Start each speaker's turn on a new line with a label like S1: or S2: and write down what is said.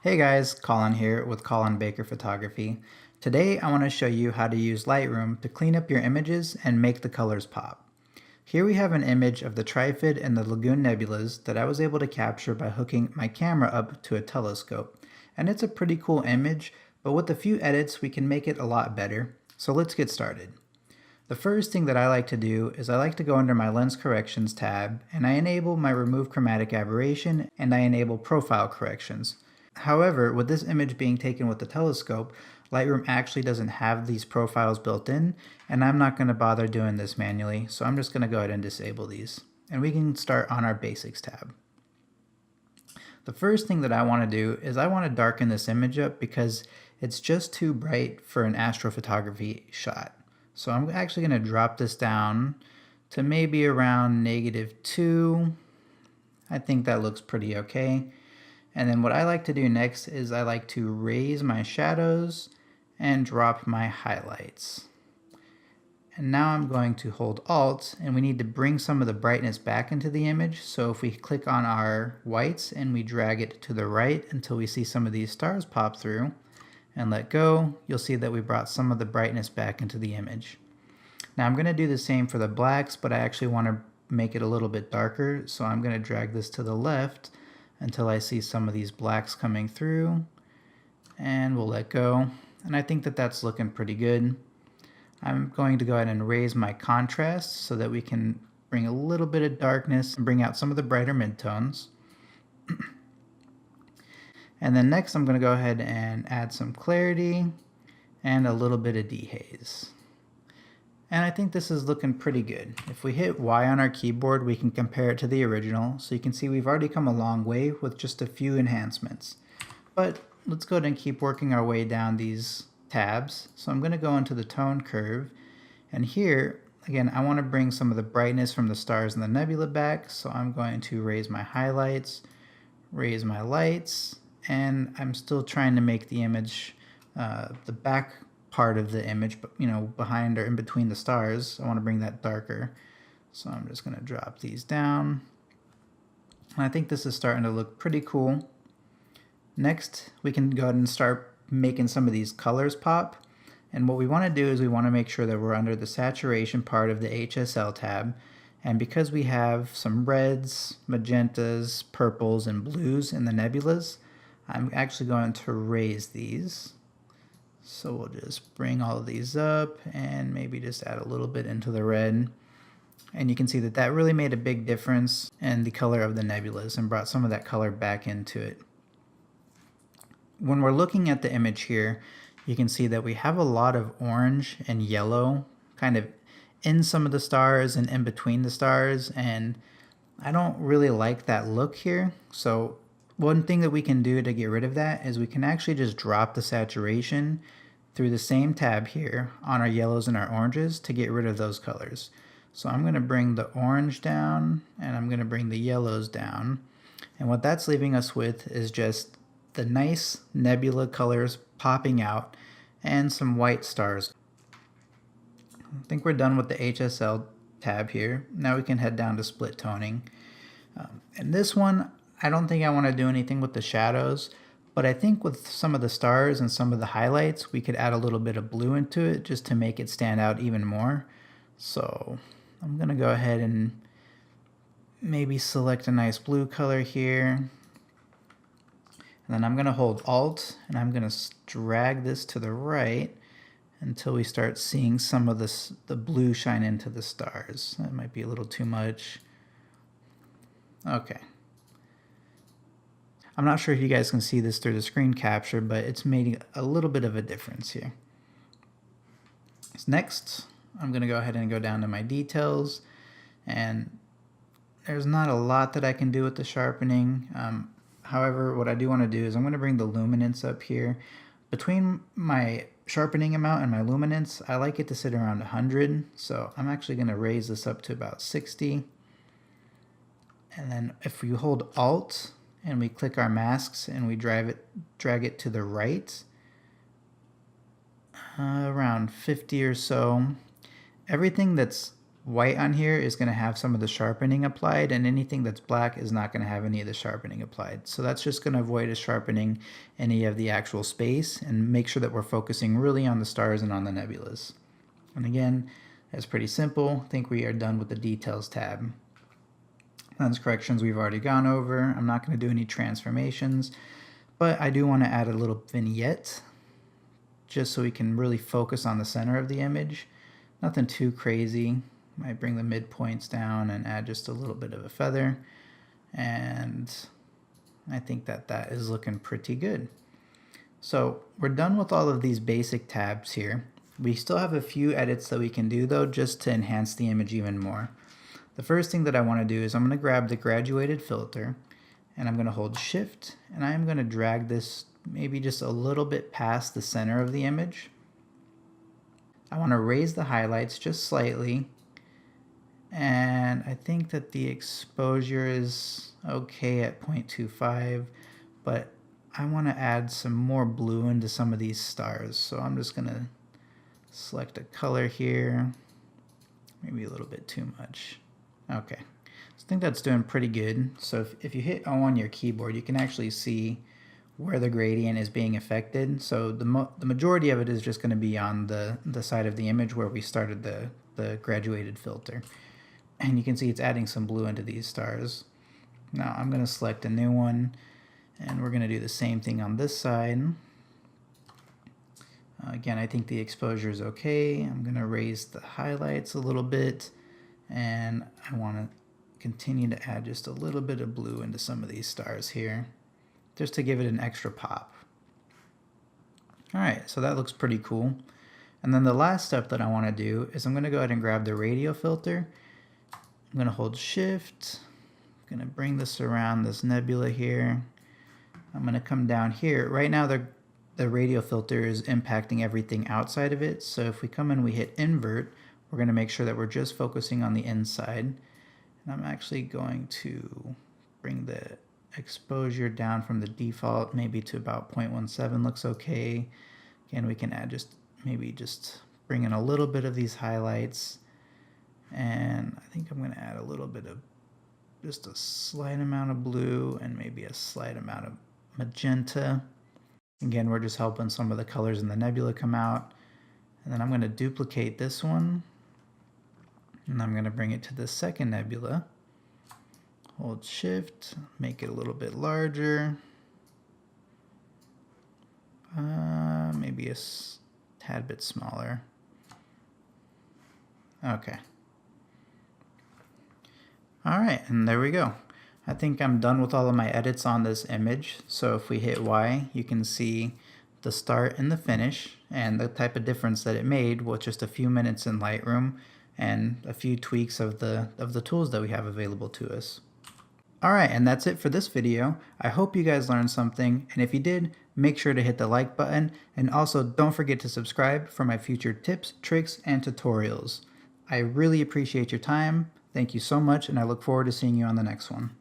S1: Hey guys, Colin here with Colin Baker Photography. Today I want to show you how to use Lightroom to clean up your images and make the colors pop. Here we have an image of the Trifid and the Lagoon Nebulas that I was able to capture by hooking my camera up to a telescope. And it's a pretty cool image, but with a few edits we can make it a lot better. So let's get started. The first thing that I like to do is I like to go under my Lens Corrections tab and I enable my Remove Chromatic Aberration and I enable Profile Corrections. However, with this image being taken with the telescope, Lightroom actually doesn't have these profiles built in, and I'm not going to bother doing this manually, so I'm just going to go ahead and disable these. And we can start on our Basics tab. The first thing that I want to do is I want to darken this image up because it's just too bright for an astrophotography shot. So I'm actually going to drop this down to maybe around -2. I think that looks pretty okay. And then what I like to do next is I like to raise my shadows and drop my highlights. And now I'm going to hold Alt, and we need to bring some of the brightness back into the image. So if we click on our whites and we drag it to the right until we see some of these stars pop through and let go, you'll see that we brought some of the brightness back into the image. Now I'm going to do the same for the blacks, but I actually want to make it a little bit darker. So I'm going to drag this to the left until I see some of these blacks coming through, and we'll let go. And I think that that's looking pretty good. I'm going to go ahead and raise my contrast so that we can bring a little bit of darkness and bring out some of the brighter midtones. And then next I'm going to go ahead and add some clarity and a little bit of dehaze. And I think this is looking pretty good. If we hit Y on our keyboard, we can compare it to the original. So you can see we've already come a long way with just a few enhancements. But let's go ahead and keep working our way down these tabs. So I'm going to go into the tone curve. And here, again, I want to bring some of the brightness from the stars and the nebula back. So I'm going to raise my highlights, raise my lights, and I'm still trying to make the image, the back part of the image, but behind or in between the stars, I want to bring that darker. So I'm just going to drop these down. And I think this is starting to look pretty cool. Next, we can go ahead and start making some of these colors pop. And what we want to do is we want to make sure that we're under the saturation part of the HSL tab. And because we have some reds, magentas, purples, and blues in the nebulas, I'm actually going to raise these. So we'll just bring all of these up and maybe just add a little bit into the red. And you can see that that really made a big difference in the color of the nebulas and brought some of that color back into it. When we're looking at the image here, you can see that we have a lot of orange and yellow kind of in some of the stars and in between the stars, and I don't really like that look here. So one thing that we can do to get rid of that is we can actually just drop the saturation through the same tab here on our yellows and our oranges to get rid of those colors. So I'm going to bring the orange down and I'm going to bring the yellows down. And what that's leaving us with is just the nice nebula colors popping out and some white stars. I think we're done with the HSL tab here. Now we can head down to split toning. And this one, I don't think I want to do anything with the shadows, but I think with some of the stars and some of the highlights, we could add a little bit of blue into it just to make it stand out even more. So I'm going to go ahead and maybe select a nice blue color here. And then I'm going to hold Alt and I'm going to drag this to the right until we start seeing some of the blue shine into the stars. That might be a little too much. Okay. I'm not sure if you guys can see this through the screen capture, but it's made a little bit of a difference here. So next, I'm going to go ahead and go down to my details, and there's not a lot that I can do with the sharpening. However, what I do want to do is I'm going to bring the luminance up here. Between my sharpening amount and my luminance, I like it to sit around 100, so I'm actually going to raise this up to about 60. And then if we hold Alt and we click our masks and we drag it to the right, around 50 or so, everything that's white on here is going to have some of the sharpening applied, and anything that's black is not going to have any of the sharpening applied. So that's just going to avoid us sharpening any of the actual space and make sure that we're focusing really on the stars and on the nebulas. And again, that's pretty simple. I think we are done with the Details tab. Lens corrections we've already gone over. I'm not going to do any transformations, but I do want to add a little vignette just so we can really focus on the center of the image. Nothing too crazy. Might bring the midpoints down and add just a little bit of a feather. And I think that that is looking pretty good. So we're done with all of these basic tabs here. We still have a few edits that we can do though, just to enhance the image even more. The first thing that I want to do is I'm going to grab the graduated filter and I'm going to hold shift and I'm going to drag this maybe just a little bit past the center of the image. I want to raise the highlights just slightly, and I think that the exposure is okay at 0.25, but I want to add some more blue into some of these stars. So I'm just going to select a color here, maybe a little bit too much. Okay, so I think that's doing pretty good. So if you hit O on your keyboard, you can actually see where the gradient is being affected. So the majority of it is just going to be on the side of the image where we started the graduated filter. And you can see it's adding some blue into these stars. Now I'm going to select a new one, and we're going to do the same thing on this side. Again, I think the exposure is okay. I'm going to raise the highlights a little bit, and I want to continue to add just a little bit of blue into some of these stars here, just to give it an extra pop. Alright, so that looks pretty cool. And then the last step that I want to do is I'm going to go ahead and grab the radio filter. I'm going to hold shift. I'm going to bring this around this nebula here. I'm going to come down here. Right now the radio filter is impacting everything outside of it. So if we come and we hit invert, we're going to make sure that we're just focusing on the inside. And I'm actually going to bring the exposure down from the default maybe to about 0.17 looks okay. Again, we can add maybe just bring in a little bit of these highlights, and I think I'm going to add a little bit of just a slight amount of blue and maybe a slight amount of magenta. Again, we're just helping some of the colors in the nebula come out. And then I'm going to duplicate this one, and I'm going to bring it to the second nebula. Hold shift, make it a little bit larger, maybe a tad bit smaller. Okay. Alright, and there we go. I think I'm done with all of my edits on this image. So if we hit Y, you can see the start and the finish and the type of difference that it made with just a few minutes in Lightroom and a few tweaks of the tools that we have available to us. Alright, and that's it for this video. I hope you guys learned something, and if you did, make sure to hit the like button, and also don't forget to subscribe for my future tips, tricks, and tutorials. I really appreciate your time. Thank you so much, and I look forward to seeing you on the next one.